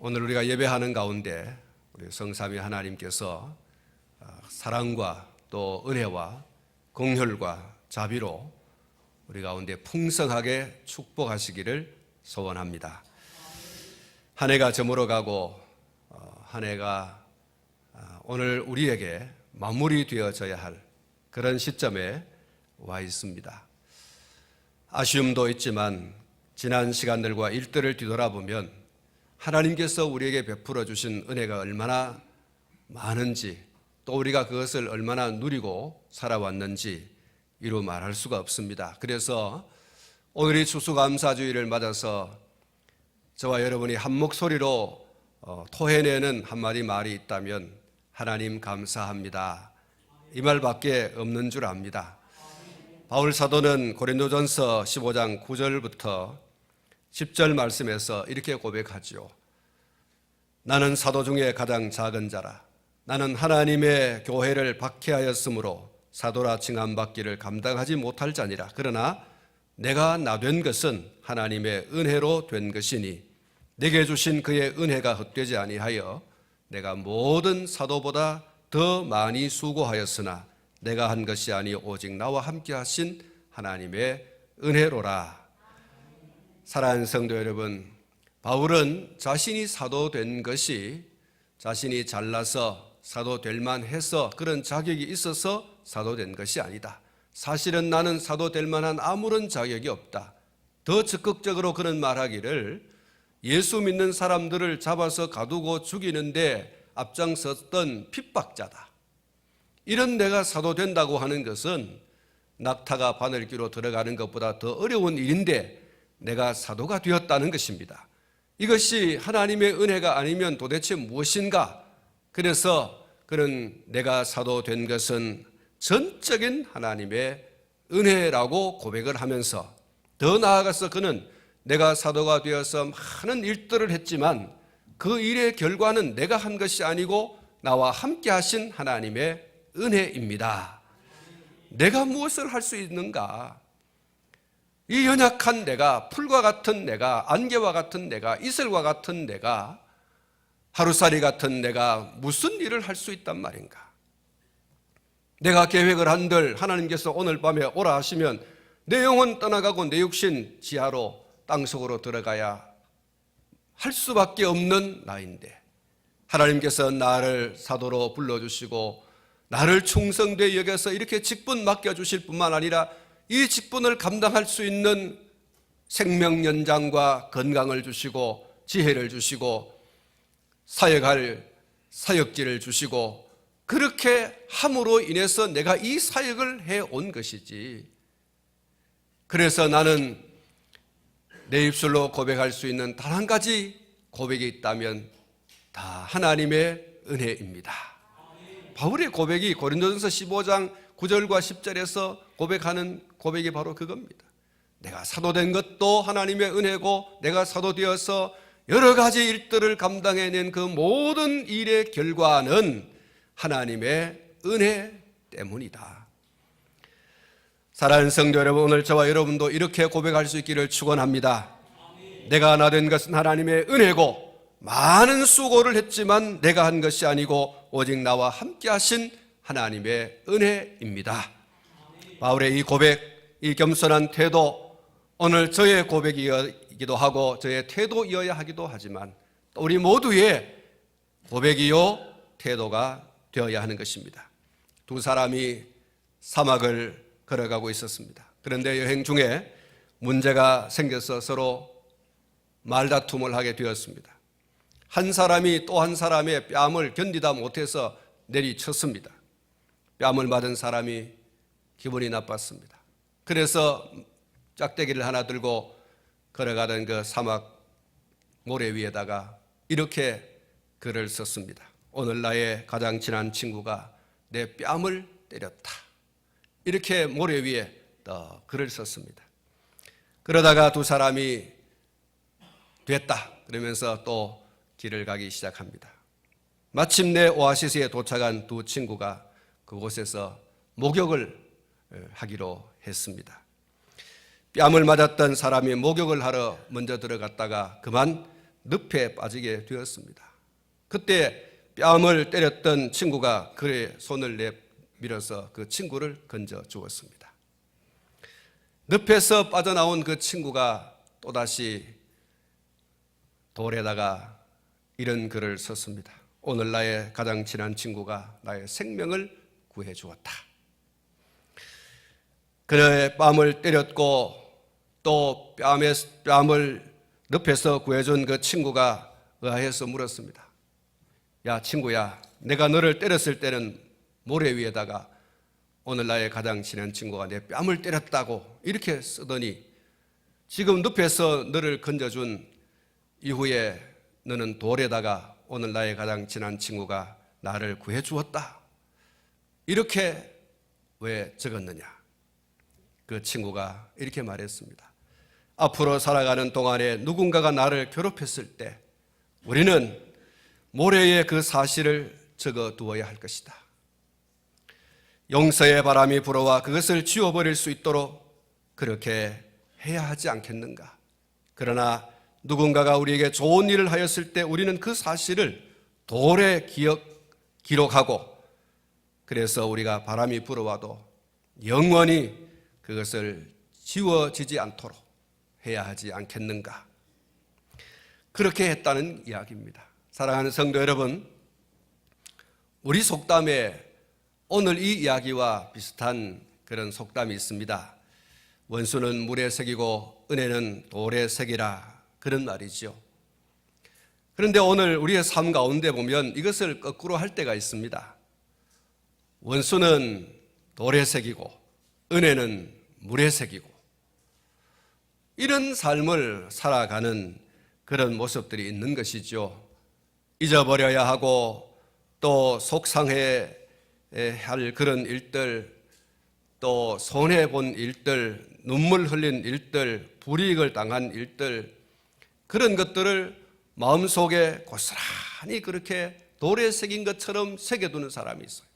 오늘 우리가 예배하는 가운데 우리 성삼위 하나님께서 사랑과 또 은혜와 긍휼과 자비로 우리 가운데 풍성하게 축복하시기를 소원합니다. 한 해가 저물어가고 한 해가 오늘 우리에게 마무리되어져야 할 그런 시점에 와 있습니다. 아쉬움도 있지만 지난 시간들과 일들을 뒤돌아보면 하나님께서 우리에게 베풀어 주신 은혜가 얼마나 많은지, 또 우리가 그것을 얼마나 누리고 살아왔는지 이루 말할 수가 없습니다. 그래서 오늘이 추수감사주의를 맞아서 저와 여러분이 한 목소리로 토해내는 한마디 말이 있다면 하나님 감사합니다, 이 말밖에 없는 줄 압니다. 바울 사도는 고린도전서 15장 9절부터 10절 말씀에서 이렇게 고백하죠. 나는 사도 중에 가장 작은 자라. 나는 하나님의 교회를 박해하였으므로 사도라 칭함받기를 감당하지 못할 자니라. 그러나 내가 나 된 것은 하나님의 은혜로 된 것이니 내게 주신 그의 은혜가 헛되지 아니하여 내가 모든 사도보다 더 많이 수고하였으나 내가 한 것이 아니 오직 나와 함께 하신 하나님의 은혜로라. 사랑하는 성도 여러분, 바울은 자신이 사도 된 것이 자신이 잘나서 사도 될 만해서 그런 자격이 있어서 사도 된 것이 아니다. 사실은 나는 사도 될 만한 아무런 자격이 없다. 더 적극적으로 그런 말하기를 예수 믿는 사람들을 잡아서 가두고 죽이는데 앞장섰던 핍박자다. 이런 내가 사도 된다고 하는 것은 낙타가 바늘귀로 들어가는 것보다 더 어려운 일인데 내가 사도가 되었다는 것입니다. 이것이 하나님의 은혜가 아니면 도대체 무엇인가? 그래서 그는 내가 사도 된 것은 전적인 하나님의 은혜라고 고백을 하면서 더 나아가서 그는 내가 사도가 되어서 많은 일들을 했지만 그 일의 결과는 내가 한 것이 아니고 나와 함께 하신 하나님의 은혜입니다. 내가 무엇을 할 수 있는가? 이 연약한 내가, 풀과 같은 내가, 안개와 같은 내가, 이슬과 같은 내가, 하루살이 같은 내가 무슨 일을 할 수 있단 말인가? 내가 계획을 한들 하나님께서 오늘 밤에 오라 하시면 내 영혼 떠나가고 내 육신 지하로 땅속으로 들어가야 할 수밖에 없는 나인데 하나님께서 나를 사도로 불러주시고 나를 충성되이 여겨서 이렇게 직분 맡겨주실 뿐만 아니라 이 직분을 감당할 수 있는 생명 연장과 건강을 주시고 지혜를 주시고 사역할 사역지를 주시고 그렇게 함으로 인해서 내가 이 사역을 해온 것이지. 그래서 나는 내 입술로 고백할 수 있는 단 한 가지 고백이 있다면 다 하나님의 은혜입니다. 바울의 고백이 고린도전서 15장 9절과 10절에서 고백하는 고백이 바로 그겁니다. 내가 사도된 것도 하나님의 은혜고 내가 사도되어서 여러 가지 일들을 감당해낸 그 모든 일의 결과는 하나님의 은혜 때문이다. 사랑하는 성도 여러분, 오늘 저와 여러분도 이렇게 고백할 수 있기를 축원합니다. 내가 나 된 것은 하나님의 은혜고 많은 수고를 했지만 내가 한 것이 아니고 오직 나와 함께 하신 하나님의 은혜입니다. 바울의 이 고백, 이 겸손한 태도, 오늘 저의 고백이기도 하고 저의 태도이어야 하기도 하지만 또 우리 모두의 고백이요 태도가 되어야 하는 것입니다. 두 사람이 사막을 걸어가고 있었습니다. 그런데 여행 중에 문제가 생겨서 서로 말다툼을 하게 되었습니다. 한 사람이 또 한 사람의 뺨을 견디다 못해서 내리쳤습니다. 뺨을 맞은 사람이 기분이 나빴습니다. 그래서 짝대기를 하나 들고 걸어가던 그 사막 모래 위에다가 이렇게 글을 썼습니다. 오늘 나의 가장 친한 친구가 내 뺨을 때렸다. 이렇게 모래 위에 글을 썼습니다. 그러다가 두 사람이 됐다 그러면서 또 길을 가기 시작합니다. 마침내 오아시스에 도착한 두 친구가 그곳에서 목욕을 하기로 했습니다. 뺨을 맞았던 사람이 목욕을 하러 먼저 들어갔다가 그만 늪에 빠지게 되었습니다. 그때 뺨을 때렸던 친구가 그의 손을 내밀어서 그 친구를 건져 주었습니다. 늪에서 빠져나온 그 친구가 또다시 돌에다가 이런 글을 썼습니다. 오늘 나의 가장 친한 친구가 나의 생명을 구해 주었다. 그의 뺨을 때렸고 또 뺨을 늪에서 구해준 그 친구가 의아해서 물었습니다. 야 친구야, 내가 너를 때렸을 때는 모래 위에다가 오늘 나의 가장 친한 친구가 내 뺨을 때렸다고 이렇게 쓰더니 지금 늪에서 너를 건져준 이후에 너는 돌에다가 오늘 나의 가장 친한 친구가 나를 구해 주었다. 이렇게 왜 적었느냐? 그 친구가 이렇게 말했습니다. 앞으로 살아가는 동안에 누군가가 나를 괴롭혔을 때 우리는 모래에 그 사실을 적어 두어야 할 것이다. 용서의 바람이 불어와 그것을 지워버릴 수 있도록 그렇게 해야 하지 않겠는가? 그러나 누군가가 우리에게 좋은 일을 하였을 때 우리는 그 사실을 돌에 기록하고 그래서 우리가 바람이 불어와도 영원히 그것을 지워지지 않도록 해야 하지 않겠는가? 그렇게 했다는 이야기입니다. 사랑하는 성도 여러분, 우리 속담에 오늘 이 이야기와 비슷한 그런 속담이 있습니다. 원수는 물에 새기고 은혜는 돌에 새기라, 그런 말이죠. 그런데 오늘 우리의 삶 가운데 보면 이것을 거꾸로 할 때가 있습니다. 원수는 돌에 새기고 은혜는 물에 새기고 이런 삶을 살아가는 그런 모습들이 있는 것이죠. 잊어버려야 하고 또 속상해 할 그런 일들, 또 손해본 일들, 눈물 흘린 일들, 불이익을 당한 일들, 그런 것들을 마음속에 고스란히 그렇게 돌에 새긴 것처럼 새겨두는 사람이 있어요.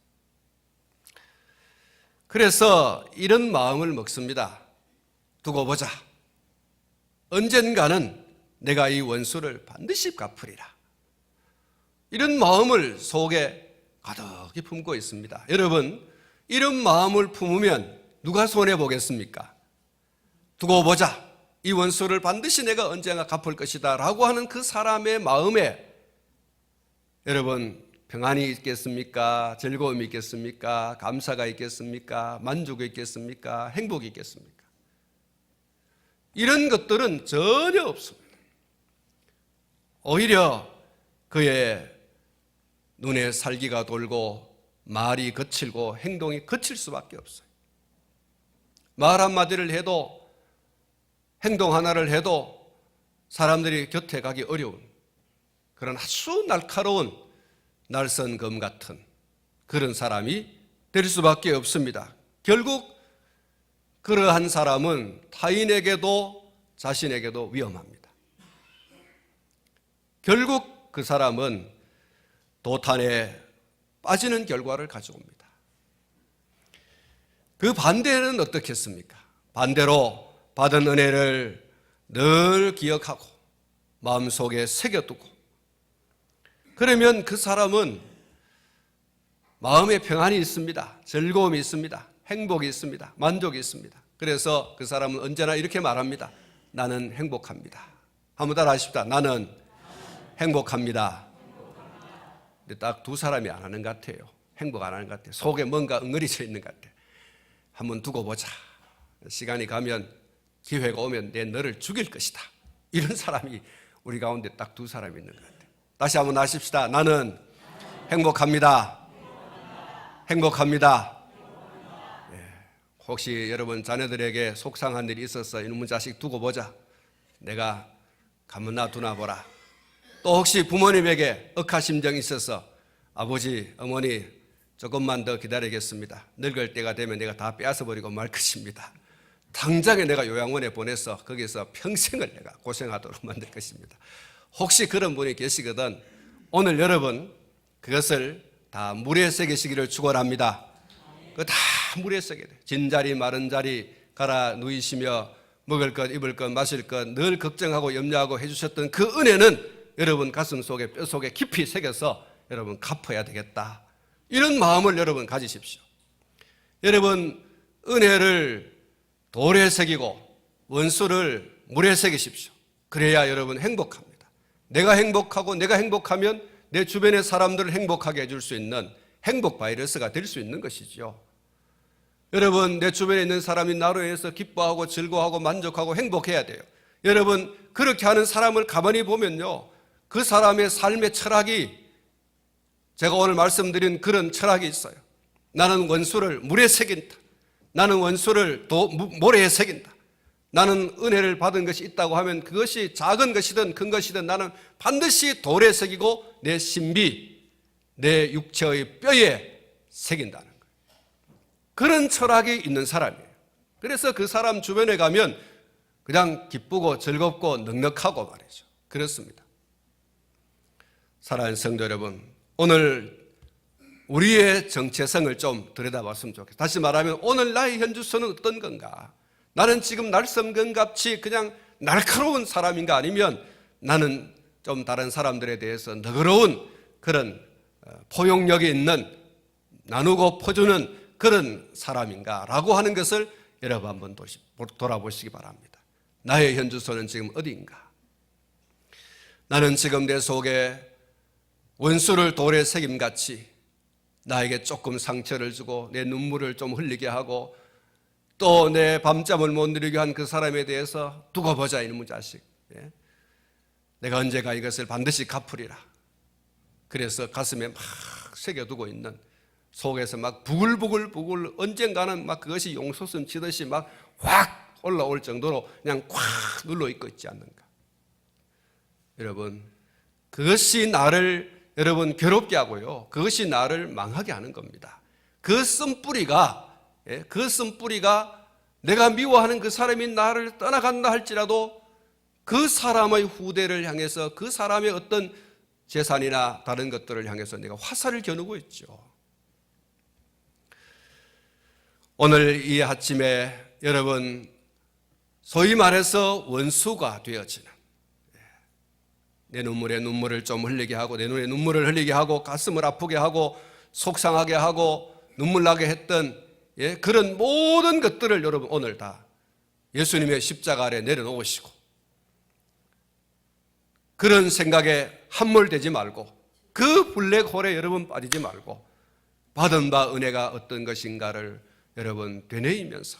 그래서 이런 마음을 먹습니다. 두고 보자. 언젠가는 내가 이 원수를 반드시 갚으리라. 이런 마음을 속에 가득히 품고 있습니다. 여러분, 이런 마음을 품으면 누가 손해보겠습니까? 두고 보자. 이 원수를 반드시 내가 언젠가 갚을 것이다 라고 하는 그 사람의 마음에 여러분 평안이 있겠습니까? 즐거움이 있겠습니까? 감사가 있겠습니까? 만족이 있겠습니까? 행복이 있겠습니까? 이런 것들은 전혀 없습니다. 오히려 그의 눈에 살기가 돌고 말이 거칠고 행동이 거칠 수밖에 없어요. 말 한마디를 해도 행동 하나를 해도 사람들이 곁에 가기 어려운 그런 아주 날카로운 날선 검 같은 그런 사람이 될 수밖에 없습니다. 결국 그러한 사람은 타인에게도 자신에게도 위험합니다. 결국 그 사람은 도탄에 빠지는 결과를 가져옵니다. 그 반대는 어떻겠습니까? 반대로 받은 은혜를 늘 기억하고 마음속에 새겨두고 그러면 그 사람은 마음에 평안이 있습니다. 즐거움이 있습니다. 행복이 있습니다. 만족이 있습니다. 그래서 그 사람은 언제나 이렇게 말합니다. 나는 행복합니다. 한번 따라 하십시다. 나는 행복합니다. 근데 딱 두 사람이 안 하는 것 같아요. 행복 안 하는 것 같아요. 속에 뭔가 엉거리져 있는 것 같아요. 한번 두고 보자. 시간이 가면 기회가 오면 내 너를 죽일 것이다. 이런 사람이 우리 가운데 딱 두 사람이 있는 것 같아요. 다시 한번 하십시다. 나는 행복합니다. 행복합니다. 네. 혹시 여러분 자녀들에게 속상한 일이 있었어. 이놈의 자식 두고 보자. 내가 가만 놔두나 보라. 또 혹시 부모님에게 억하심정이 있어서 아버지, 어머니 조금만 더 기다리겠습니다. 늙을 때가 되면 내가 다 빼앗아버리고 말 것입니다. 당장에 내가 요양원에 보내서 거기서 평생을 내가 고생하도록 만들 것입니다. 혹시 그런 분이 계시거든 오늘 여러분 그것을 다 물에 새기시기를 축원합니다. 그 다 물에 새겨야 돼. 진 자리 마른 자리 갈아 누이시며 먹을 것 입을 것 마실 것 늘 걱정하고 염려하고 해주셨던 그 은혜는 여러분 가슴 속에 뼈 속에 깊이 새겨서 여러분 갚아야 되겠다. 이런 마음을 여러분 가지십시오. 여러분 은혜를 돌에 새기고 원수를 물에 새기십시오. 그래야 여러분 행복합니다. 내가 행복하고 내가 행복하면 내 주변의 사람들을 행복하게 해줄 수 있는 행복 바이러스가 될 수 있는 것이죠. 여러분 내 주변에 있는 사람이 나로 인해서 기뻐하고 즐거워하고 만족하고 행복해야 돼요. 여러분 그렇게 하는 사람을 가만히 보면요, 그 사람의 삶의 철학이 제가 오늘 말씀드린 그런 철학이 있어요. 나는 원수를 물에 새긴다. 나는 원수를 모래에 새긴다. 나는 은혜를 받은 것이 있다고 하면 그것이 작은 것이든 큰 것이든 나는 반드시 돌에 새기고 내 신비, 내 육체의 뼈에 새긴다는 거예요. 그런 철학이 있는 사람이에요. 그래서 그 사람 주변에 가면 그냥 기쁘고 즐겁고 넉넉하고 말이죠. 그렇습니다. 사랑하는 성도 여러분, 오늘 우리의 정체성을 좀 들여다봤으면 좋겠어요. 다시 말하면 오늘 나의 현주소는 어떤 건가? 나는 지금 날성건같이 그냥 날카로운 사람인가, 아니면 나는 좀 다른 사람들에 대해서 너그러운 그런 포용력이 있는, 나누고 퍼주는 그런 사람인가 라고 하는 것을 여러분 한번 돌아보시기 바랍니다. 나의 현주소는 지금 어디인가? 나는 지금 내 속에 원수를 돌에 새김같이 나에게 조금 상처를 주고 내 눈물을 좀 흘리게 하고 또 내 밤잠을 못 누리게 한 그 사람에 대해서 두고 보자 이놈의 자식, 내가 언제가 이것을 반드시 갚으리라. 그래서 가슴에 막 새겨두고 있는, 속에서 막 부글부글 언젠가는 막 그것이 용솟음 치듯이 막 확 올라올 정도로 그냥 꽉 눌러 있고 있지 않는가? 여러분, 그것이 나를 여러분 괴롭게 하고요, 그것이 나를 망하게 하는 겁니다. 그 쓴뿌리가 내가 미워하는 그 사람이 나를 떠나간다 할지라도 그 사람의 후대를 향해서, 그 사람의 어떤 재산이나 다른 것들을 향해서 내가 화살을 겨누고 있죠. 오늘 이 아침에 여러분 소위 말해서 원수가 되어지는, 내 눈물에 눈물을 좀 흘리게 하고 내 눈에 눈물을 흘리게 하고 가슴을 아프게 하고 속상하게 하고 눈물 나게 했던 그런 모든 것들을 여러분 오늘 다 예수님의 십자가 아래 내려놓으시고 그런 생각에 함몰되지 말고 그 블랙홀에 여러분 빠지지 말고 받은 바 은혜가 어떤 것인가를 여러분 되뇌이면서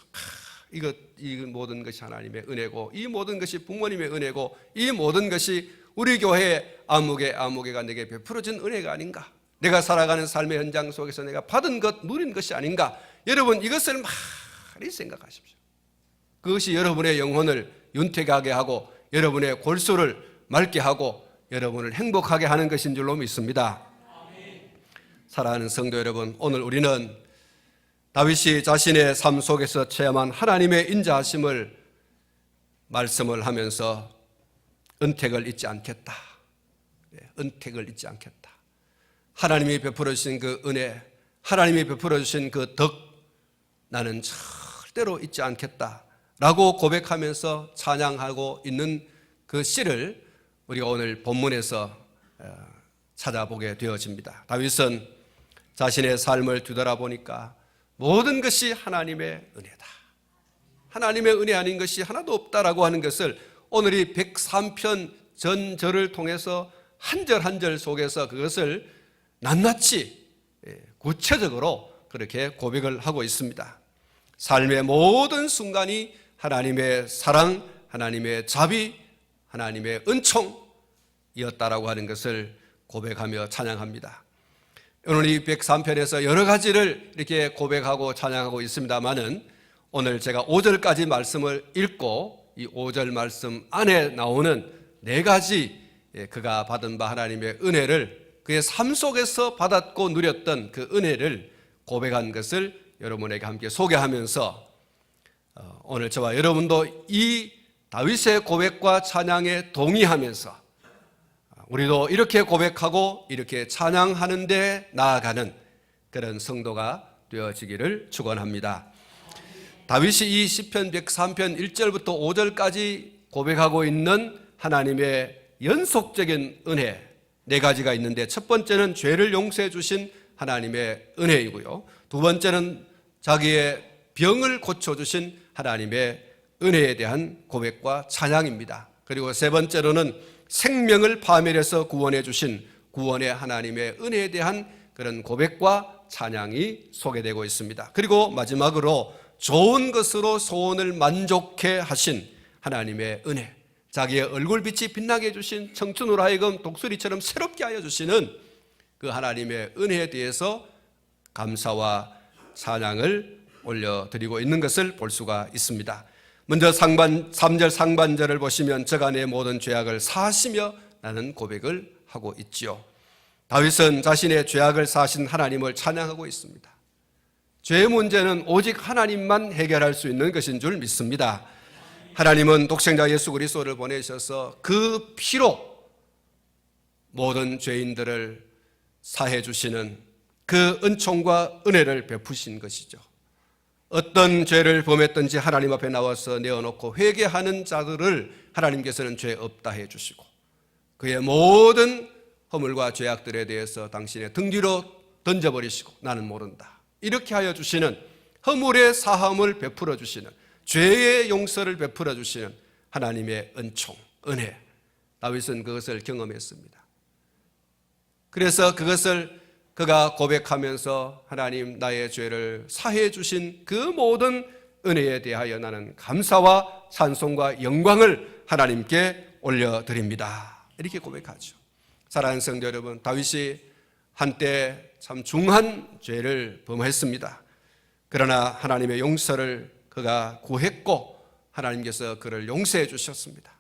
이 모든 것이 하나님의 은혜고 이 모든 것이 부모님의 은혜고 이 모든 것이 우리 교회의 아무개가 내게 베풀어진 은혜가 아닌가, 내가 살아가는 삶의 현장 속에서 내가 받은 것, 누린 것이 아닌가, 여러분 이것을 많이 생각하십시오. 그것이 여러분의 영혼을 윤택하게 하고 여러분의 골수를 맑게 하고 여러분을 행복하게 하는 것인 줄로 믿습니다. 사랑하는 성도 여러분, 오늘 우리는 다윗이 자신의 삶 속에서 체험한 하나님의 인자하심을 말씀을 하면서 은택을 잊지 않겠다. 은택을 잊지 않겠다. 하나님이 베풀어 주신 그 은혜, 하나님이 베풀어 주신 그 덕, 나는 절대로 잊지 않겠다 라고 고백하면서 찬양하고 있는 그 시를 우리가 오늘 본문에서 찾아보게 되어집니다. 다윗은 자신의 삶을 뒤돌아보니까 모든 것이 하나님의 은혜다, 하나님의 은혜 아닌 것이 하나도 없다라고 하는 것을 오늘 이 103편 전절을 통해서 한 절 한 절 속에서 그것을 낱낱이 구체적으로 그렇게 고백을 하고 있습니다. 삶의 모든 순간이 하나님의 사랑, 하나님의 자비, 하나님의 은총이었다라고 하는 것을 고백하며 찬양합니다. 오늘 이 103편에서 여러 가지를 이렇게 고백하고 찬양하고 있습니다만은 오늘 제가 5절까지 말씀을 읽고 이 5절 말씀 안에 나오는 네 가지 그가 받은 바 하나님의 은혜를, 그의 삶 속에서 받았고 누렸던 그 은혜를 고백한 것을 여러분에게 함께 소개하면서 오늘 저와 여러분도 이 다윗의 고백과 찬양에 동의하면서 우리도 이렇게 고백하고 이렇게 찬양하는 데 나아가는 그런 성도가 되어지기를 축원합니다. 다윗이 이 시편 103편 1절부터 5절까지 고백하고 있는 하나님의 연속적인 은혜 네 가지가 있는데, 첫 번째는 죄를 용서해 주신 하나님의 은혜이고요, 두 번째는 자기의 병을 고쳐주신 하나님의 은혜에 대한 고백과 찬양입니다. 그리고 세 번째로는 생명을 파멸해서 구원해 주신 구원의 하나님의 은혜에 대한 그런 고백과 찬양이 소개되고 있습니다. 그리고 마지막으로 좋은 것으로 소원을 만족해 하신 하나님의 은혜, 자기의 얼굴빛이 빛나게 해주신, 청춘으로 하여금 독수리처럼 새롭게 하여 주시는 그 하나님의 은혜에 대해서 감사와 찬양을 올려드리고 있는 것을 볼 수가 있습니다. 먼저 3절 상반절을 보시면 저가 내 모든 죄악을 사하시며 라는 고백을 하고 있지요. 다윗은 자신의 죄악을 사하신 하나님을 찬양하고 있습니다. 죄의 문제는 오직 하나님만 해결할 수 있는 것인 줄 믿습니다. 하나님은 독생자 예수 그리스도를 보내셔서 그 피로 모든 죄인들을 사해 주시는 그 은총과 은혜를 베푸신 것이죠. 어떤 죄를 범했든지 하나님 앞에 나와서 내어놓고 회개하는 자들을 하나님께서는 죄 없다 해 주시고, 그의 모든 허물과 죄악들에 대해서 당신의 등 뒤로 던져버리시고 나는 모른다 이렇게 하여 주시는, 허물의 사함을 베풀어 주시는, 죄의 용서를 베풀어 주시는 하나님의 은총, 은혜, 다윗은 그것을 경험했습니다. 그래서 그것을 그가 고백하면서 하나님 나의 죄를 사해 주신 그 모든 은혜에 대하여 나는 감사와 찬송과 영광을 하나님께 올려드립니다, 이렇게 고백하죠. 사랑하는 성도 여러분, 다윗이 한때 참 중한 죄를 범했습니다. 그러나 하나님의 용서를 그가 구했고 하나님께서 그를 용서해 주셨습니다.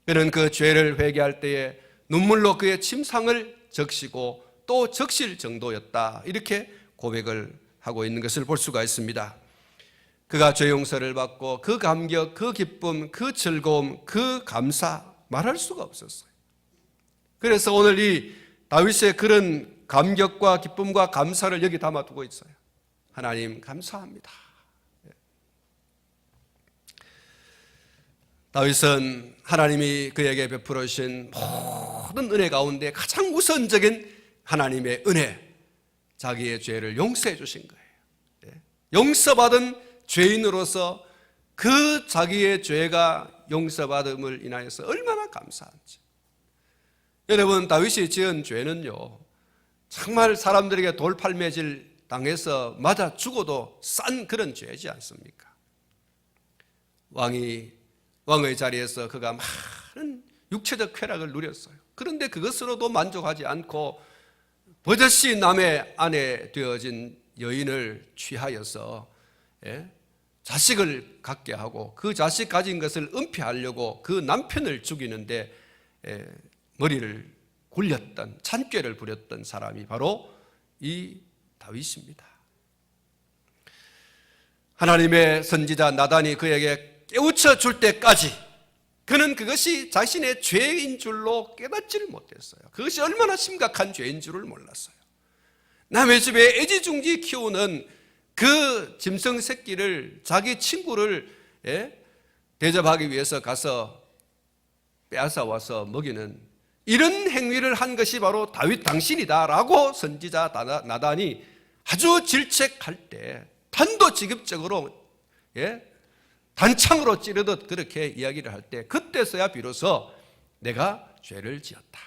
그는 그 죄를 회개할 때에 눈물로 그의 침상을 적시고 또 적실 정도였다, 이렇게 고백을 하고 있는 것을 볼 수가 있습니다. 그가 죄 용서를 받고 그 감격, 그 기쁨, 그 즐거움, 그 감사 말할 수가 없었어요. 그래서 오늘 이 다윗의 그런 감격과 기쁨과 감사를 여기 담아두고 있어요. 하나님 감사합니다. 다윗은 하나님이 그에게 베풀어 주신 모든 은혜 가운데 가장 우선적인 하나님의 은혜, 자기의 죄를 용서해 주신 거예요. 용서받은 죄인으로서 그 자기의 죄가 용서받음을 인하여서 얼마나 감사한지. 여러분, 다윗이 지은 죄는요, 정말 사람들에게 돌팔매질 당해서 맞아 죽어도 싼 그런 죄지 않습니까? 왕의 자리에서 그가 많은 육체적 쾌락을 누렸어요. 그런데 그것으로도 만족하지 않고 버젓이 남의 아내 되어진 여인을 취하여서 자식을 갖게 하고 그 자식 가진 것을 은폐하려고 그 남편을 죽이는데 머리를 굴렸던, 잔꾀를 부렸던 사람이 바로 이 다윗입니다. 하나님의 선지자 나단이 그에게 깨우쳐 줄 때까지 그는 그것이 자신의 죄인 줄로 깨닫지를 못했어요. 그것이 얼마나 심각한 죄인 줄을 몰랐어요. 남의 집에 애지중지 키우는 그 짐승 새끼를 자기 친구를 대접하기 위해서 가서 빼앗아 와서 먹이는 이런 행위를 한 것이 바로 다윗 당신이다라고 선지자 나단이 아주 질책할 때 단도직입적으로 단창으로 찌르듯 그렇게 이야기를 할 때, 그때서야 비로소 내가 죄를 지었다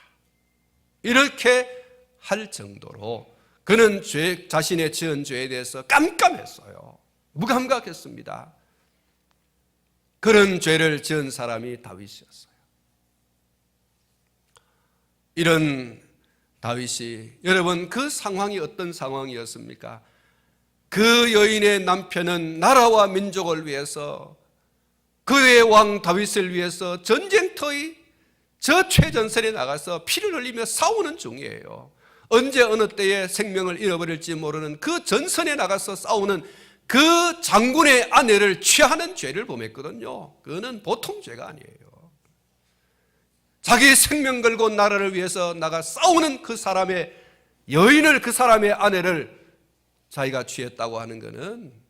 이렇게 할 정도로 그는 자신의 지은 죄에 대해서 깜깜했어요. 무감각했습니다. 그런 죄를 지은 사람이 다윗이었어요. 이런 다윗이, 여러분 그 상황이 어떤 상황이었습니까? 그 여인의 남편은 나라와 민족을 위해서, 그의 왕 다윗을 위해서 전쟁터의 저 최전선에 나가서 피를 흘리며 싸우는 중이에요. 언제 어느 때에 생명을 잃어버릴지 모르는 그 전선에 나가서 싸우는 그 장군의 아내를 취하는 죄를 범했거든요. 그거는 보통 죄가 아니에요. 자기 생명 걸고 나라를 위해서 나가 싸우는 그 사람의 여인을, 그 사람의 아내를 자기가 취했다고 하는 것은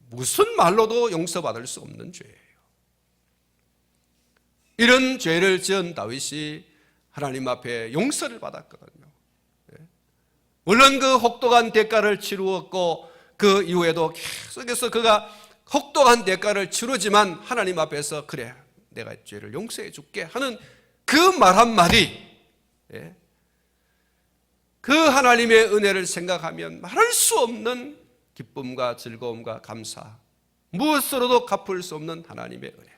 무슨 말로도 용서받을 수 없는 죄예요. 이런 죄를 지은 다윗이 하나님 앞에 용서를 받았거든요. 물론 그 혹독한 대가를 치루었고 그 이후에도 계속해서 그가 혹독한 대가를 치르지만 하나님 앞에서 그래 내가 죄를 용서해 줄게 하는 그 말 한마디, 그 하나님의 은혜를 생각하면 말할 수 없는 기쁨과 즐거움과 감사, 무엇으로도 갚을 수 없는 하나님의 은혜.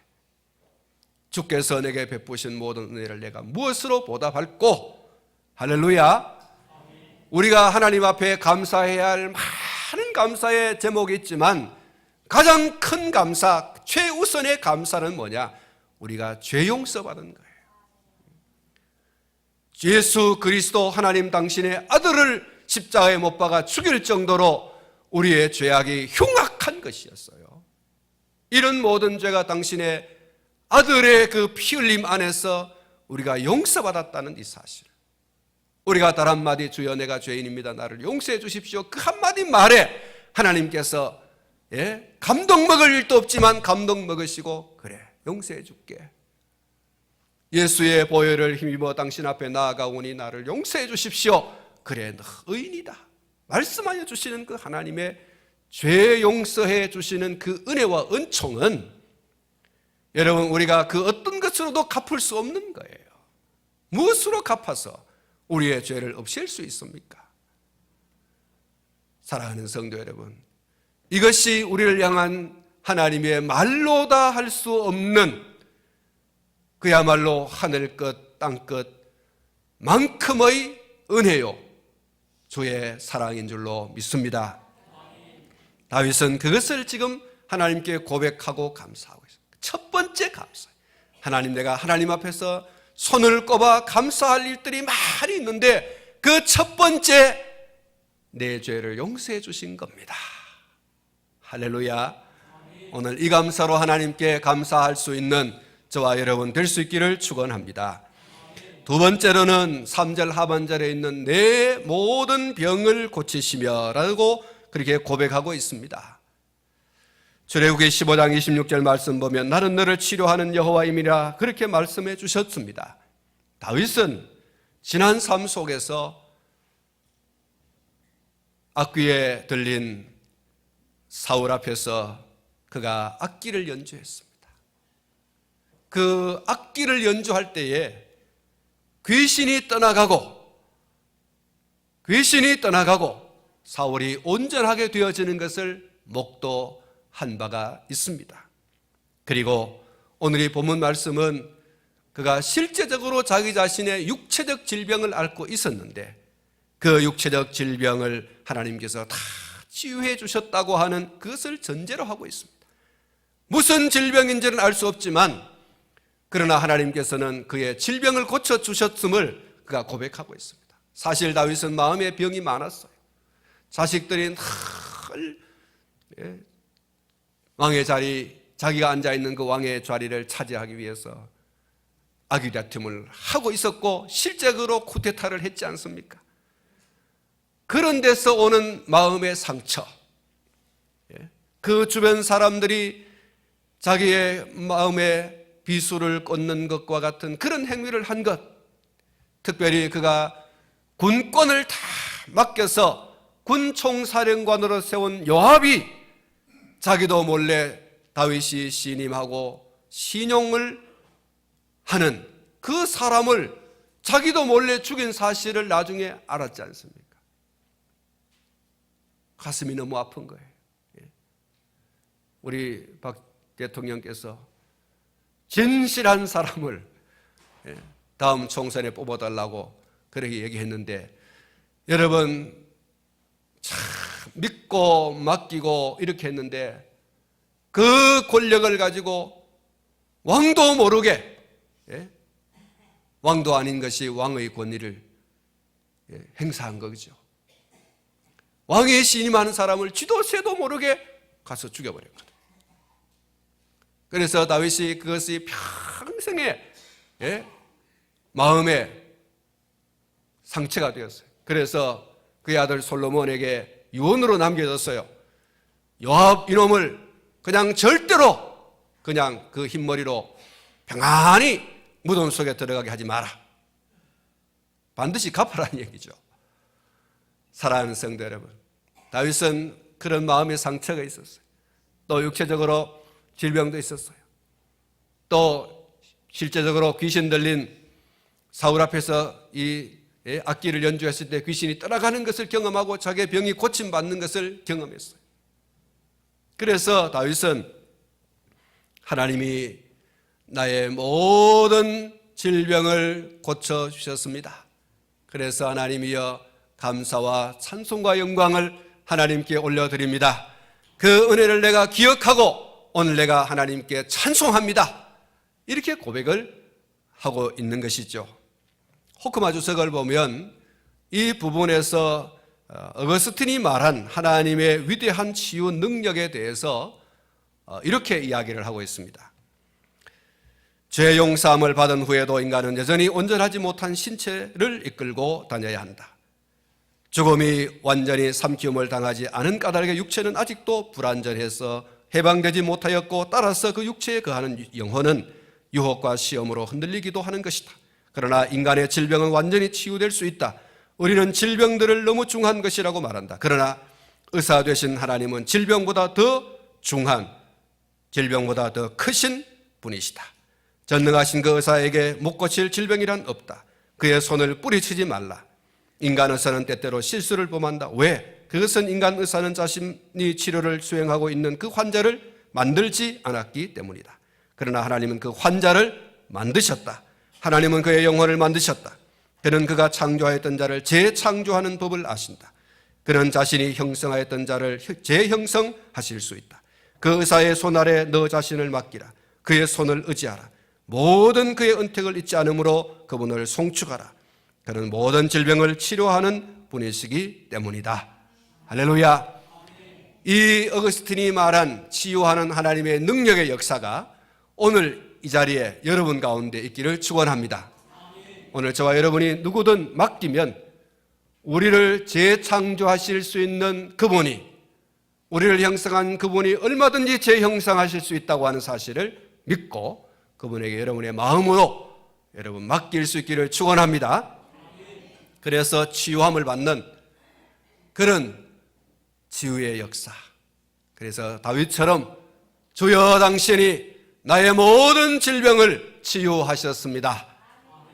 주께서 내게 베푸신 모든 은혜를 내가 무엇으로 보답할꼬? 할렐루야. 우리가 하나님 앞에 감사해야 할 많은 감사의 제목이 있지만 가장 큰 감사, 최우선의 감사는 뭐냐? 우리가 죄 용서받은 거예요. 예수 그리스도 하나님 당신의 아들을 십자가에 못 박아 죽일 정도로 우리의 죄악이 흉악한 것이었어요. 이런 모든 죄가 당신의 아들의 그 피 흘림 안에서 우리가 용서받았다는 이 사실, 우리가 단 한마디 주여 내가 죄인입니다 나를 용서해 주십시오 그 한마디 말에 하나님께서 감동 먹을 일도 없지만 감동 먹으시고 그래 용서해 줄게, 예수의 보혈을 힘입어 당신 앞에 나아가오니 나를 용서해 주십시오, 그래 너 의인이다 말씀하여 주시는 그 하나님의 죄 용서해 주시는 그 은혜와 은총은 여러분 우리가 그 어떤 것으로도 갚을 수 없는 거예요. 무엇으로 갚아서 우리의 죄를 없앨 수 있습니까? 사랑하는 성도 여러분, 이것이 우리를 향한 하나님의 말로 다 할 수 없는 그야말로 하늘 끝 땅 끝만큼의 은혜요 주의 사랑인 줄로 믿습니다. 다윗은 그것을 지금 하나님께 고백하고 감사하고 있습니다. 첫 번째 감사, 하나님 내가 하나님 앞에서 손을 꼽아 감사할 일들이 많이 있는데 그 첫 번째 내 죄를 용서해 주신 겁니다. 할렐루야. 오늘 이 감사로 하나님께 감사할 수 있는 저와 여러분 될 수 있기를 축원합니다. 두 번째로는 3절 하반절에 있는 내 모든 병을 고치시며 라고 그렇게 고백하고 있습니다. 출애굽기 15장 26절 말씀 보면 나는 너를 치료하는 여호와임이라 그렇게 말씀해 주셨습니다. 다윗은 지난 삶 속에서 악귀에 들린 사울 앞에서 그가 악기를 연주했습니다. 그 악기를 연주할 때에 귀신이 떠나가고 사울이 온전하게 되어지는 것을 목도한 바가 있습니다. 그리고 오늘 이 본문 말씀은 그가 실제적으로 자기 자신의 육체적 질병을 앓고 있었는데 그 육체적 질병을 하나님께서 다 치유해 주셨다고 하는 그것을 전제로 하고 있습니다. 무슨 질병인지는 알 수 없지만 그러나 하나님께서는 그의 질병을 고쳐주셨음을 그가 고백하고 있습니다. 사실 다윗은 마음에 병이 많았어요. 자식들이 늘 왕의 자리, 자기가 앉아있는 그 왕의 자리를 차지하기 위해서 악의다툼을 하고 있었고 실제적으로 쿠데타를 했지 않습니까? 그런 데서 오는 마음의 상처, 그 주변 사람들이 자기의 마음에 비수를 꽂는 것과 같은 그런 행위를 한 것, 특별히 그가 군권을 다 맡겨서 군총사령관으로 세운 요압이 자기도 몰래 다윗이 신임하고 신용을 하는 그 사람을 자기도 몰래 죽인 사실을 나중에 알았지 않습니까? 가슴이 너무 아픈 거예요. 우리 박 대통령께서 진실한 사람을 다음 총선에 뽑아달라고 그렇게 얘기했는데 여러분 참 믿고 맡기고 이렇게 했는데 그 권력을 가지고 왕도 모르게 왕도 아닌 것이 왕의 권위를 행사한 거죠. 왕의 신임하는 사람을 쥐도 새도 모르게 가서 죽여버렸거든. 그래서 다윗이 그것이 평생의 마음에 상처가 되었어요. 그래서 그의 아들 솔로몬에게 유언으로 남겨졌어요. 요압 이놈을 그냥 절대로 그냥 그 흰머리로 평안히 무덤 속에 들어가게 하지 마라. 반드시 갚아라는 얘기죠. 사랑하는 성도 여러분, 다윗은 그런 마음의 상처가 있었어요. 또 육체적으로 질병도 있었어요. 또 실제적으로 귀신 들린 사울 앞에서 이 악기를 연주했을 때 귀신이 떠나가는 것을 경험하고 자기의 병이 고침받는 것을 경험했어요. 그래서 다윗은 하나님이 나의 모든 질병을 고쳐주셨습니다. 그래서 하나님이여 감사와 찬송과 영광을 하나님께 올려드립니다. 그 은혜를 내가 기억하고 오늘 내가 하나님께 찬송합니다. 이렇게 고백을 하고 있는 것이죠. 호크마 주석을 보면 이 부분에서 어거스틴이 말한 하나님의 위대한 치유 능력에 대해서 이렇게 이야기를 하고 있습니다. 죄 용서함을 받은 후에도 인간은 여전히 온전하지 못한 신체를 이끌고 다녀야 한다. 죽음이 완전히 삼키움을 당하지 않은 까닭에 육체는 아직도 불완전해서 해방되지 못하였고, 따라서 그 육체에 거하는 영혼은 유혹과 시험으로 흔들리기도 하는 것이다. 그러나 인간의 질병은 완전히 치유될 수 있다. 우리는 질병들을 너무 중한 것이라고 말한다. 그러나 의사 되신 하나님은 질병보다 더 중한, 질병보다 더 크신 분이시다. 전능하신 그 의사에게 못 고칠 질병이란 없다. 그의 손을 뿌리치지 말라. 인간 의사는 때때로 실수를 범한다. 왜? 그것은 인간 의사는 자신이 치료를 수행하고 있는 그 환자를 만들지 않았기 때문이다. 그러나 하나님은 그 환자를 만드셨다. 하나님은 그의 영혼을 만드셨다. 그는 그가 창조하였던 자를 재창조하는 법을 아신다. 그는 자신이 형성하였던 자를 재형성하실 수 있다. 그 의사의 손 아래 너 자신을 맡기라. 그의 손을 의지하라. 모든 그의 은택을 잊지 않으므로 그분을 송축하라. 그는 모든 질병을 치료하는 분이시기 때문이다. 할렐루야. 이 어거스틴이 말한 치유하는 하나님의 능력의 역사가 오늘 이 자리에 여러분 가운데 있기를 축원합니다. 오늘 저와 여러분이 누구든 맡기면 우리를 재창조하실 수 있는 그분이, 우리를 형성한 그분이 얼마든지 재형성하실 수 있다고 하는 사실을 믿고 그분에게 여러분의 마음으로 여러분 맡길 수 있기를 축원합니다. 그래서 치유함을 받는 그런 치유의 역사. 그래서 다윗처럼 주여 당신이 나의 모든 질병을 치유하셨습니다.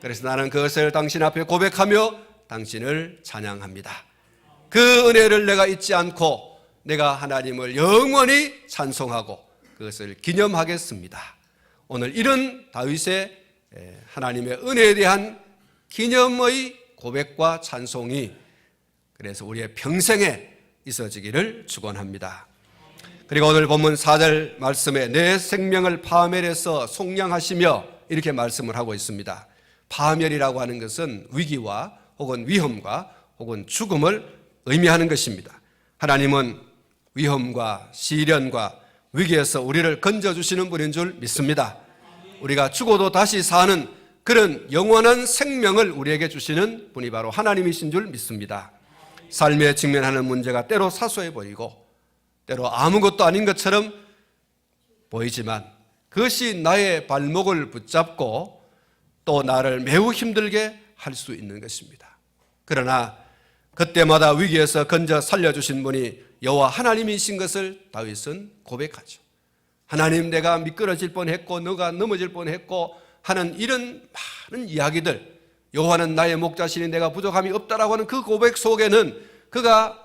그래서 나는 그것을 당신 앞에 고백하며 당신을 찬양합니다. 그 은혜를 내가 잊지 않고 내가 하나님을 영원히 찬송하고 그것을 기념하겠습니다. 오늘 이런 다윗의 하나님의 은혜에 대한 기념의 고백과 찬송이 그래서 우리의 평생에 있어지기를 축원합니다. 그리고 오늘 본문 4절 말씀에 내 생명을 파멸해서 속량하시며 이렇게 말씀을 하고 있습니다. 파멸이라고 하는 것은 위기와 혹은 위험과 혹은 죽음을 의미하는 것입니다. 하나님은 위험과 시련과 위기에서 우리를 건져주시는 분인 줄 믿습니다. 우리가 죽어도 다시 사는 그런 영원한 생명을 우리에게 주시는 분이 바로 하나님이신 줄 믿습니다. 삶에 직면하는 문제가 때로 사소해 보이고 때로 아무것도 아닌 것처럼 보이지만 그것이 나의 발목을 붙잡고 또 나를 매우 힘들게 할 수 있는 것입니다. 그러나 그때마다 위기에서 건져 살려주신 분이 여호와 하나님이신 것을 다윗은 고백하죠. 하나님, 내가 미끄러질 뻔했고 너가 넘어질 뻔했고 하는 이런 많은 이야기들, 여호와는 나의 목자시니 내가 부족함이 없다라고 하는 그 고백 속에는 그가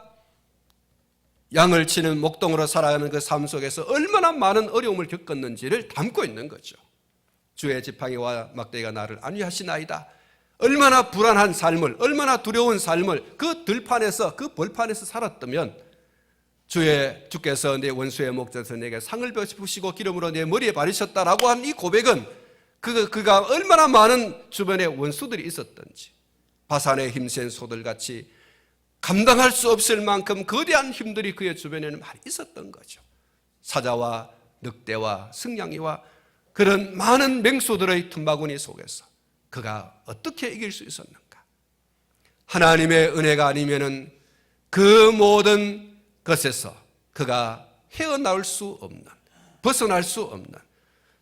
양을 치는 목동으로 살아가는 그 삶 속에서 얼마나 많은 어려움을 겪었는지를 담고 있는 거죠. 주의 지팡이와 막대기가 나를 안위하시나이다. 얼마나 불안한 삶을, 얼마나 두려운 삶을 그 들판에서, 그 벌판에서 살았다면 주께서 내 원수의 목전에서 내게 상을 베푸시고 기름으로 내 머리에 바르셨다라고 한 이 고백은 그가 얼마나 많은 주변에 원수들이 있었던지, 바산의 힘센 소들같이 감당할 수 없을 만큼 거대한 힘들이 그의 주변에는 많이 있었던 거죠. 사자와 늑대와 승냥이와 그런 많은 맹수들의 틈바구니 속에서 그가 어떻게 이길 수 있었는가? 하나님의 은혜가 아니면은 그 모든 것에서 그가 헤어나올 수 없는, 벗어날 수 없는,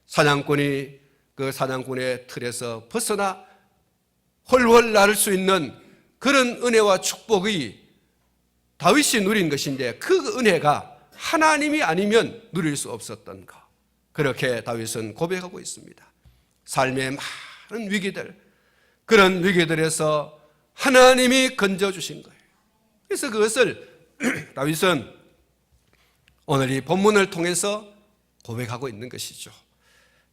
사냥꾼이 그 사냥꾼의 틀에서 벗어나 훨훨 날을 수 있는 그런 은혜와 축복이 다윗이 누린 것인데, 그 은혜가 하나님이 아니면 누릴 수 없었던 것, 그렇게 다윗은 고백하고 있습니다. 삶의 많은 위기들, 그런 위기들에서 하나님이 건져주신 거예요. 그래서 그것을 다윗은 오늘 이 본문을 통해서 고백하고 있는 것이죠.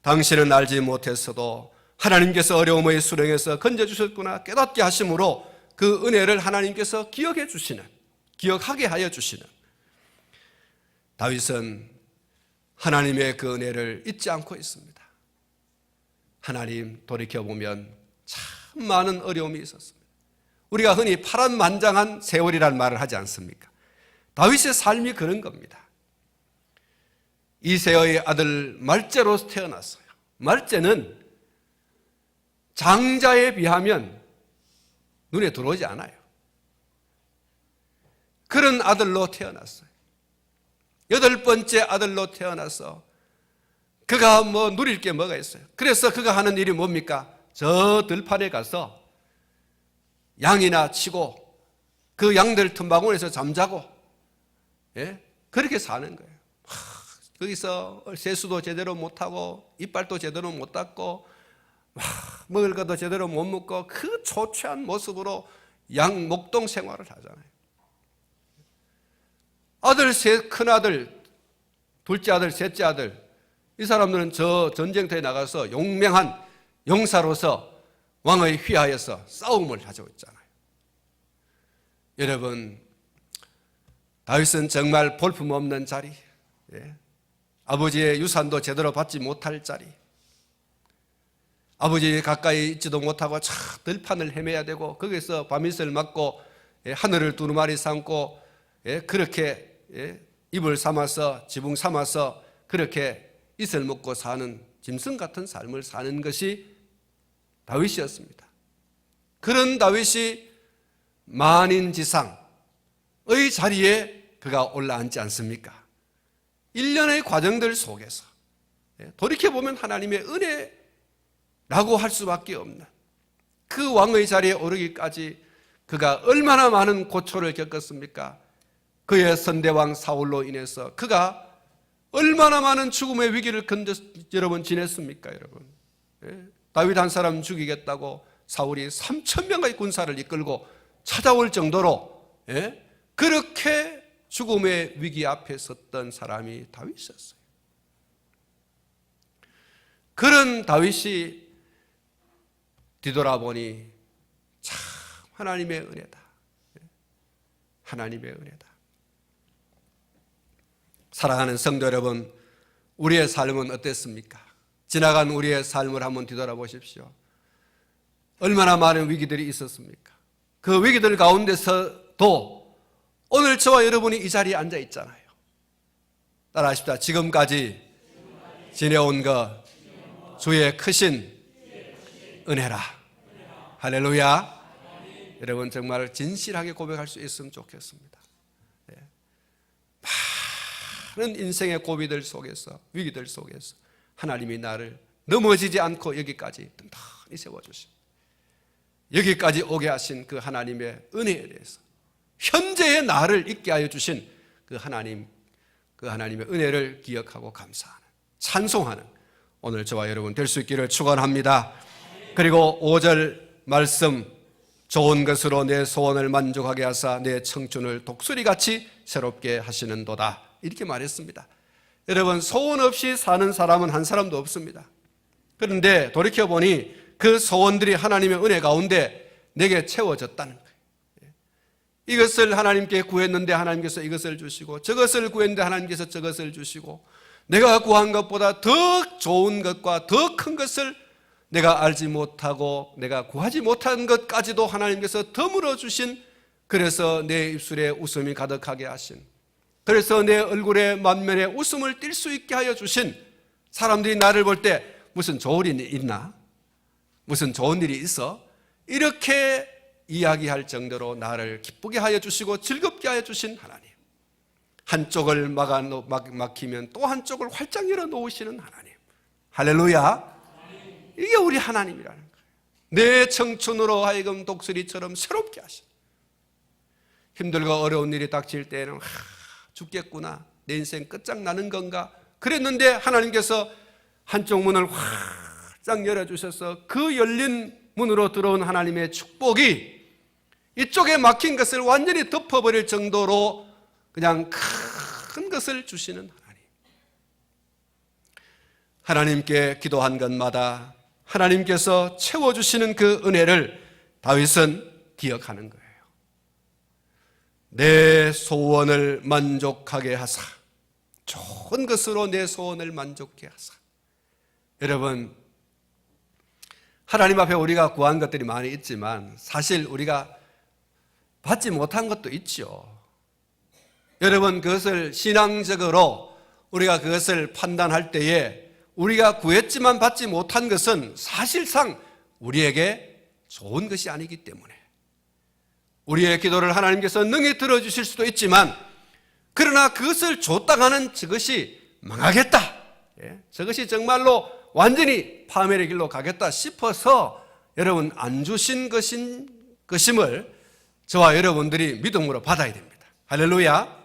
당신은 알지 못했어도 하나님께서 어려움의 수렁에서 건져주셨구나 깨닫게 하심으로 그 은혜를 하나님께서 기억하게 하여 주시는, 다윗은 하나님의 그 은혜를 잊지 않고 있습니다. 하나님, 돌이켜보면 참 많은 어려움이 있었습니다. 우리가 흔히 파란만장한 세월이라는 말을 하지 않습니까? 다윗의 삶이 그런 겁니다. 이새의 아들 말제로 태어났어요. 말제는 장자에 비하면 눈에 들어오지 않아요. 그런 아들로 태어났어요. 8번째 아들로 태어나서 그가 누릴 게 뭐가 있어요? 그래서 그가 하는 일이 뭡니까? 저 들판에 가서 양이나 치고 그 양들 틈바구니에서 잠자고, 그렇게 사는 거예요. 거기서 세수도 제대로 못하고 이빨도 제대로 못 닦고 먹을 것도 제대로 못 먹고 그 초췌한 모습으로 양 목동 생활을 하잖아요. 아들 셋, 큰아들, 둘째 아들, 셋째 아들, 이 사람들은 저 전쟁터에 나가서 용맹한 용사로서 왕의 휘하에서 싸움을 하고 있잖아요. 여러분, 다윗은 정말 볼품없는 자리, 아버지의 유산도 제대로 받지 못할 자리, 아버지 가까이 있지도 못하고 들판을 헤매야 되고 거기서 밤이슬 맞고 하늘을 두루마리 삼고 그렇게 입을 삼아서 지붕 삼아서 그렇게 이슬 먹고 사는 짐승 같은 삶을 사는 것이 다윗이었습니다. 그런 다윗이 만인지상의 자리에 그가 올라앉지 않습니까? 일련의 과정들 속에서 돌이켜보면 하나님의 은혜라고 할 수밖에 없는 그 왕의 자리에 오르기까지 그가 얼마나 많은 고초를 겪었습니까? 그의 선대왕 사울로 인해서 그가 얼마나 많은 죽음의 위기를 여러분 지냈습니까? 여러분, 다윗 한 사람 죽이겠다고 사울이 3,000명의 군사를 이끌고 찾아올 정도로 그렇게 죽음의 위기 앞에 섰던 사람이 다윗이었어요. 그런 다윗이 뒤돌아보니 참 하나님의 은혜다. 하나님의 은혜다. 사랑하는 성도 여러분, 우리의 삶은 어땠습니까? 지나간 우리의 삶을 한번 뒤돌아보십시오. 얼마나 많은 위기들이 있었습니까? 그 위기들 가운데서도 오늘 저와 여러분이 이 자리에 앉아 있잖아요. 따라하십시다. 지금까지 지내온 것 주의 크신 은혜라. 할렐루야. 여러분 정말 진실하게 고백할 수 있으면 좋겠습니다. 많은 인생의 고비들 속에서, 위기들 속에서 하나님이 나를 넘어지지 않고 여기까지 든든히 세워주신, 여기까지 오게 하신 그 하나님의 은혜에 대해서, 현재의 나를 있게 하여 주신 그 하나님의 은혜를 기억하고 감사하는, 찬송하는 오늘 저와 여러분 될 수 있기를 축원합니다. 그리고 5절 말씀, 좋은 것으로 내 소원을 만족하게 하사 내 청춘을 독수리같이 새롭게 하시는도다, 이렇게 말했습니다. 여러분, 소원 없이 사는 사람은 한 사람도 없습니다. 그런데 돌이켜보니 그 소원들이 하나님의 은혜 가운데 내게 채워졌다는 거예요. 이것을 하나님께 구했는데 하나님께서 이것을 주시고, 저것을 구했는데 하나님께서 저것을 주시고, 내가 구한 것보다 더 좋은 것과 더 큰 것을 내가 알지 못하고 내가 구하지 못한 것까지도 하나님께서 더물어 주신, 그래서 내 입술에 웃음이 가득하게 하신, 그래서 내 얼굴에 만면에 웃음을 띌 수 있게 하여 주신, 사람들이 나를 볼 때 무슨 좋은 일이 있나? 무슨 좋은 일이 있어? 이렇게 이야기할 정도로 나를 기쁘게 하여 주시고 즐겁게 하여 주신 하나님, 한쪽을 막히면 또 한쪽을 활짝 열어 놓으시는 하나님, 할렐루야. 이게 우리 하나님이라는 거예요. 내 청춘으로 하여금 독수리처럼 새롭게 하시는, 힘들고 어려운 일이 닥칠 때에는 죽겠구나, 내 인생 끝장나는 건가 그랬는데 하나님께서 한쪽 문을 활짝 열어주셔서 그 열린 문으로 들어온 하나님의 축복이 이쪽에 막힌 것을 완전히 덮어버릴 정도로 그냥 큰 것을 주시는 하나님. 하나님께 기도한 것마다 하나님께서 채워주시는 그 은혜를 다윗은 기억하는 거예요. 내 소원을 만족하게 하사, 좋은 것으로 내 소원을 만족케 하사. 여러분, 하나님 앞에 우리가 구한 것들이 많이 있지만 사실 우리가 받지 못한 것도 있죠. 여러분, 그것을 신앙적으로 우리가 그것을 판단할 때에 우리가 구했지만 받지 못한 것은 사실상 우리에게 좋은 것이 아니기 때문에 우리의 기도를 하나님께서 능히 들어주실 수도 있지만, 그러나 그것을 줬다가 하는 저것이 망하겠다, 저것이 정말로 완전히 파멸의 길로 가겠다 싶어서 여러분 안 주신 것임을 저와 여러분들이 믿음으로 받아야 됩니다. 할렐루야.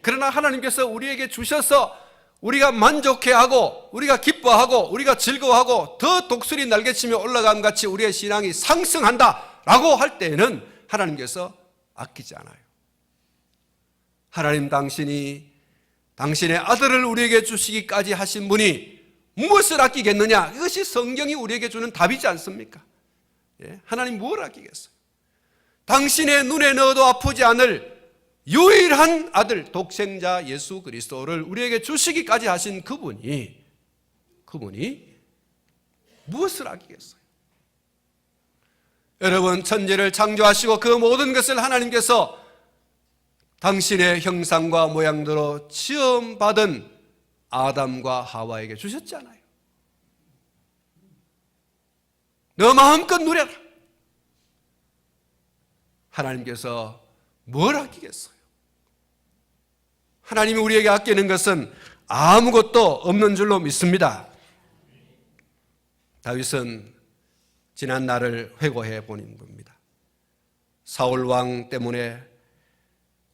그러나 하나님께서 우리에게 주셔서 우리가 만족해하고 우리가 기뻐하고 우리가 즐거워하고 더 독수리 날개치며 올라감 같이 우리의 신앙이 상승한다라고 할 때에는 하나님께서 아끼지 않아요. 하나님 당신이 당신의 아들을 우리에게 주시기까지 하신 분이 무엇을 아끼겠느냐? 이것이 성경이 우리에게 주는 답이지 않습니까? 하나님 뭘 아끼겠어요? 당신의 눈에 넣어도 아프지 않을 유일한 아들 독생자 예수 그리스도를 우리에게 주시기까지 하신 그분이 무엇을 아끼겠어요? 여러분, 천지를 창조하시고 그 모든 것을 하나님께서 당신의 형상과 모양대로 지음받은 아담과 하와에게 주셨잖아요. 너 마음껏 누려라. 하나님께서 뭘 아끼겠어요? 하나님이 우리에게 아끼는 것은 아무것도 없는 줄로 믿습니다. 다윗은 지난 날을 회고해 보는 겁니다. 사울 왕 때문에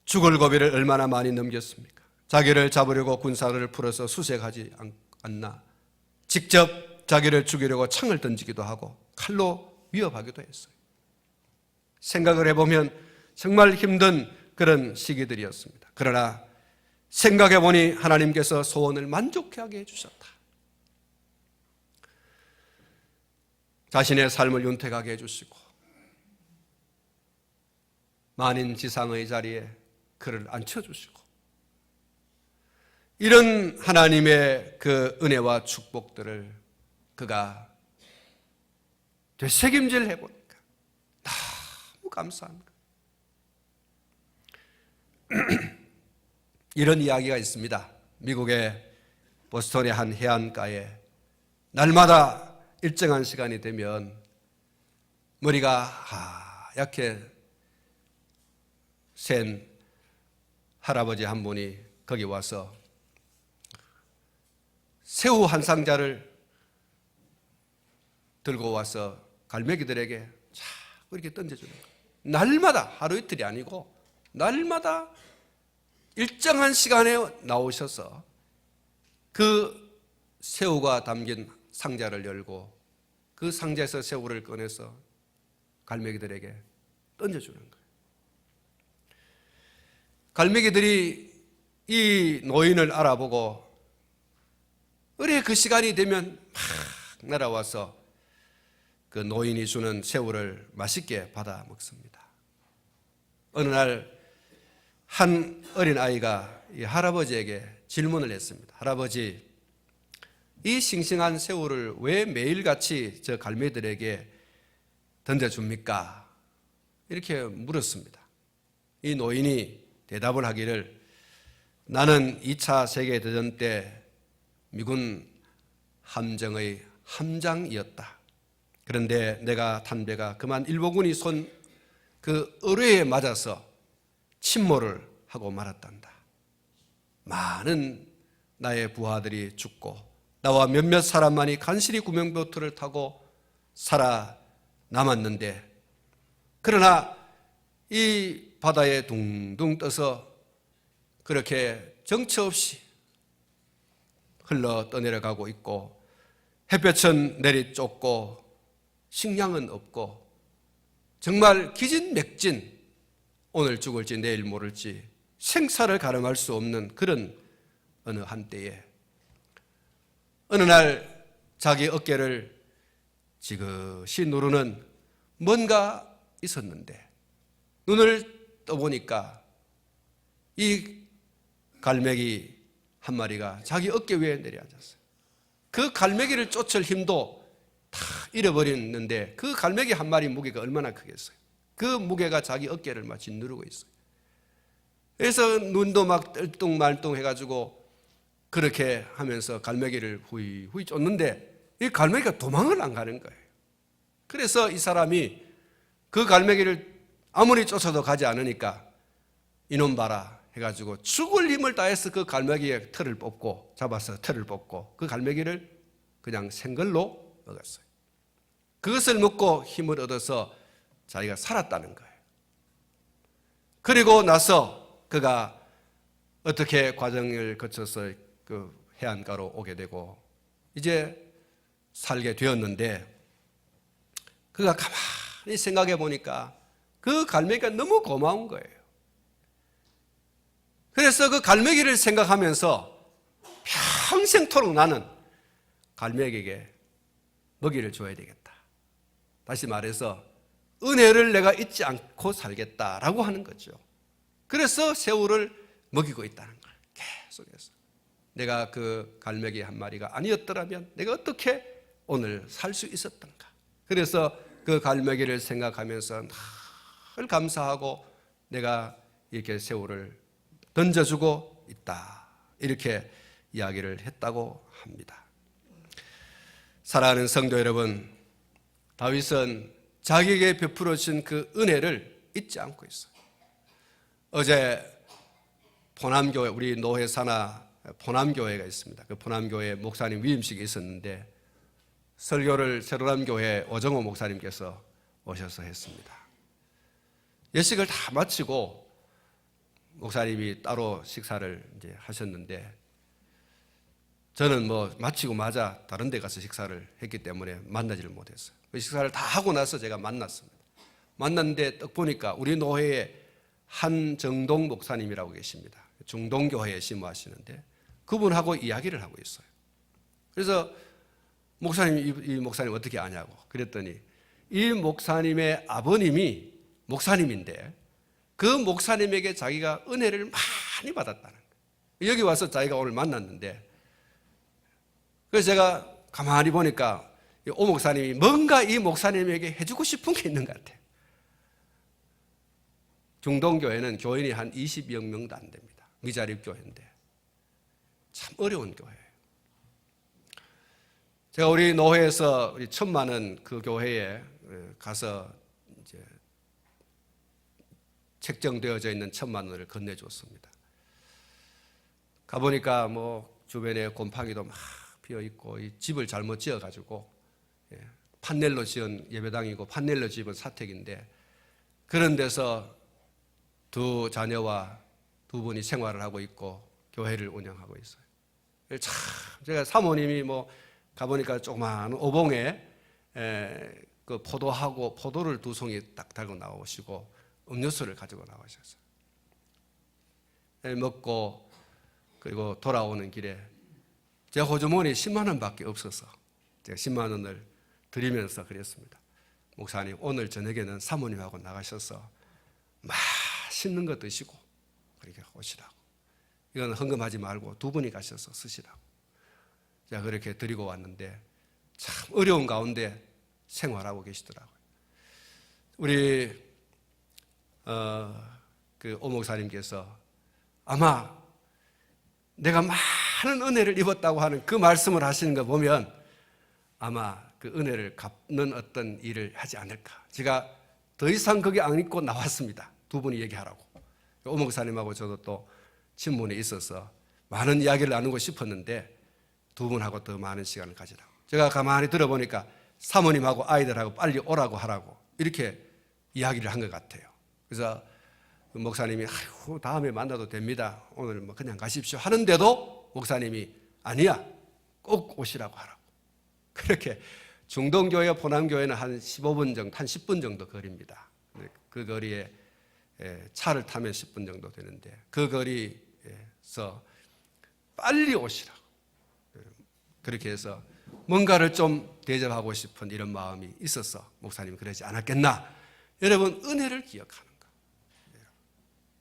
죽을 고비를 얼마나 많이 넘겼습니까? 자기를 잡으려고 군사를 풀어서 수색하지 않나, 직접 자기를 죽이려고 창을 던지기도 하고 칼로 위협하기도 했어요. 생각을 해보면 정말 힘든 그런 시기들이었습니다. 그러나 생각해보니 하나님께서 소원을 만족하게 해주셨다. 자신의 삶을 윤택하게 해주시고 만인 지상의 자리에 그를 앉혀주시고, 이런 하나님의 그 은혜와 축복들을 그가 되새김질 해보니까 너무 감사합니다. 이런 이야기가 있습니다. 미국의 보스턴의 한 해안가에 날마다 일정한 시간이 되면 머리가 하얗게 센 할아버지 한 분이 거기 와서 새우 한 상자를 들고 와서 갈매기들에게 자꾸 이렇게 던져주는 거예요. 날마다, 하루 이틀이 아니고 날마다 일정한 시간에 나오셔서 그 새우가 담긴 상자를 열고 그 상자에서 새우를 꺼내서 갈매기들에게 던져주는 거예요. 갈매기들이 이 노인을 알아보고 의뢰 그 시간이 되면 막 날아와서 그 노인이 주는 새우를 맛있게 받아 먹습니다. 어느 날 한 어린아이가 이 할아버지에게 질문을 했습니다. 할아버지, 이 싱싱한 새우를 왜 매일같이 저 갈매기들에게 던져줍니까? 이렇게 물었습니다. 이 노인이 대답을 하기를, 나는 2차 세계대전 때 미군 함정의 함장이었다. 그런데 내가 탄 배가 그만 일본군이 쏜 그 어뢰에 맞아서 침몰을 하고 말았단다. 많은 나의 부하들이 죽고 나와 몇몇 사람만이 간신히 구명보트를 타고 살아남았는데, 그러나 이 바다에 둥둥 떠서 그렇게 정처 없이 흘러 떠내려가고 있고, 햇볕은 내리쫓고 식량은 없고, 정말 기진맥진, 오늘 죽을지 내일 모를지 생사를 가늠할 수 없는 그런 어느 한때에 어느 날 자기 어깨를 지그시 누르는 뭔가 있었는데, 눈을 떠보니까 이 갈매기 한 마리가 자기 어깨 위에 내려앉았어요. 그 갈매기를 쫓을 힘도 다 잃어버렸는데 그 갈매기 한 마리 무게가 얼마나 크겠어요. 그 무게가 자기 어깨를 마치 누르고 있어요. 그래서 눈도 막 뜰뚱말뚱 해가지고 그렇게 하면서 갈매기를 후이 쫓는데 이 갈매기가 도망을 안 가는 거예요. 그래서 이 사람이 그 갈매기를 아무리 쫓아도 가지 않으니까 이놈 봐라 해가지고 죽을 힘을 다해서 그 갈매기의 털을 뽑고, 잡아서 털을 뽑고 그 갈매기를 그냥 생걸로 먹었어요. 그것을 먹고 힘을 얻어서 자기가 살았다는 거예요. 그리고 나서 그가 어떻게 과정을 거쳐서 그 해안가로 오게 되고 이제 살게 되었는데, 그가 가만히 생각해 보니까 그 갈매기가 너무 고마운 거예요. 그래서 그 갈매기를 생각하면서 평생토록 나는 갈매기에게 먹이를 줘야 되겠다. 다시 말해서 은혜를 내가 잊지 않고 살겠다라고 하는 거죠. 그래서 새우를 먹이고 있다는 거예요. 계속해서. 내가 그 갈매기 한 마리가 아니었더라면 내가 어떻게 오늘 살 수 있었던가. 그래서 그 갈매기를 생각하면서 늘 감사하고 내가 이렇게 새우를 던져주고 있다, 이렇게 이야기를 했다고 합니다. 사랑하는 성도 여러분, 다윗은 자기에게 베풀어 준 그 은혜를 잊지 않고 있어요. 어제 포남교회, 우리 노회 산하 포남교회가 있습니다. 그 포남교회 목사님 위임식이 있었는데 설교를 새로남교회 오정호 목사님께서 오셔서 했습니다. 예식을 다 마치고 목사님이 따로 식사를 이제 하셨는데, 저는 뭐 마치고마자 다른 데 가서 식사를 했기 때문에 만나지를 못했어요. 그 식사를 다 하고 나서 제가 만났습니다. 만났는데 딱 보니까 우리 노회에 한정동 목사님이라고 계십니다. 중동교회에 심호하시는데 그분하고 이야기를 하고 있어요. 그래서 목사님, 이 목사님 어떻게 아냐고 그랬더니 이 목사님의 아버님이 목사님인데 그 목사님에게 자기가 은혜를 많이 받았다는 거예요. 여기 와서 자기가 오늘 만났는데, 그래서 제가 가만히 보니까 오 목사님이 뭔가 이 목사님에게 해주고 싶은 게 있는 것 같아요. 중동교회는 교인이 한 20여 명도 안 됩니다. 미자립교회인데 참 어려운 교회예요. 제가 우리 노회에서 우리 천만원 그 교회에 가서 이제 책정되어져 있는 1,000만 원을 건네줬습니다. 가보니까 뭐 주변에 곰팡이도 막 피어 있고 이 집을 잘못 지어가지고 판넬로 지은 예배당이고 판넬로 지은 사택인데 그런 데서 두 자녀와 두 분이 생활을 하고 있고 교회를 운영하고 있어요. 참 제가 사모님이 뭐 가보니까 조그마한 오봉에 그 포도하고 포도를 두 송이 딱 달고 나오시고 음료수를 가지고 나오셨어요. 먹고 그리고 돌아오는 길에 제 호주머니 10만 원밖에 없어서 제가 10만 원을 드리면서 그랬습니다. 목사님, 오늘 저녁에는 사모님하고 나가셔서 맛있는 거 드시고 그렇게 오시라고. 이건 헌금하지 말고 두 분이 가셔서 쓰시라고. 제가 그렇게 드리고 왔는데 참 어려운 가운데 생활하고 계시더라고요. 우리 그 오 목사님께서 아마 내가 많은 은혜를 입었다고 하는 그 말씀을 하시는 거 보면 아마 그 은혜를 갚는 어떤 일을 하지 않을까. 제가 더 이상 거기 안 입고 나왔습니다. 두 분이 얘기하라고. 오 목사님하고 저도 또 친분이 있어서 많은 이야기를 나누고 싶었는데 두 분하고 더 많은 시간을 가지라고. 제가 가만히 들어보니까 사모님하고 아이들하고 빨리 오라고 하라고 이렇게 이야기를 한 것 같아요. 그래서 목사님이 아이고 다음에 만나도 됩니다. 오늘 뭐 그냥 가십시오 하는데도 목사님이 아니야 꼭 오시라고 하라고. 그렇게 중동교회 포남교회는 한 15분 정도, 한 10분 정도 거리입니다. 그 거리에 차를 타면 10분 정도 되는데 그 거리에서 빨리 오시라고. 그렇게 해서 뭔가를 좀 대접하고 싶은 이런 마음이 있어서 목사님이 그러지 않았겠나. 여러분 은혜를 기억하는 것.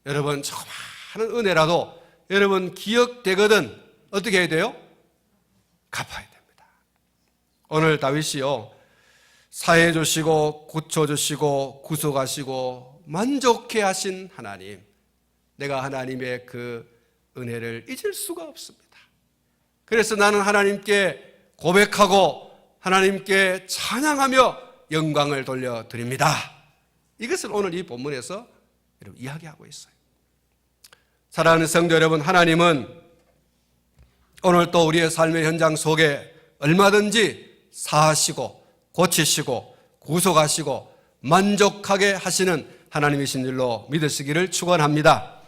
여러분 조그마한 은혜라도 여러분 기억되거든 어떻게 해야 돼요? 갚아야 됩니다. 오늘 다윗이요 사해 주시고 고쳐 주시고 구속하시고 만족해 하신 하나님, 내가 하나님의 그 은혜를 잊을 수가 없습니다. 그래서 나는 하나님께 고백하고 하나님께 찬양하며 영광을 돌려드립니다. 이것을 오늘 이 본문에서 여러분 이야기하고 있어요. 사랑하는 성도 여러분, 하나님은 오늘 또 우리의 삶의 현장 속에 얼마든지 사하시고 고치시고 구속하시고 만족하게 하시는 하나님이신 줄로 믿으시기를 축원합니다.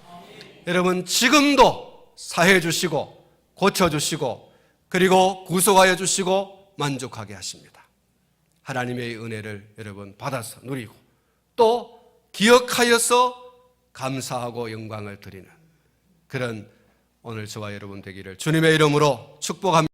여러분 지금도 사해 주시고 고쳐 주시고 그리고 구속하여 주시고 만족하게 하십니다. 하나님의 은혜를 여러분 받아서 누리고 또 기억하여서 감사하고 영광을 드리는 그런 오늘 저와 여러분 되기를 주님의 이름으로 축복합니다.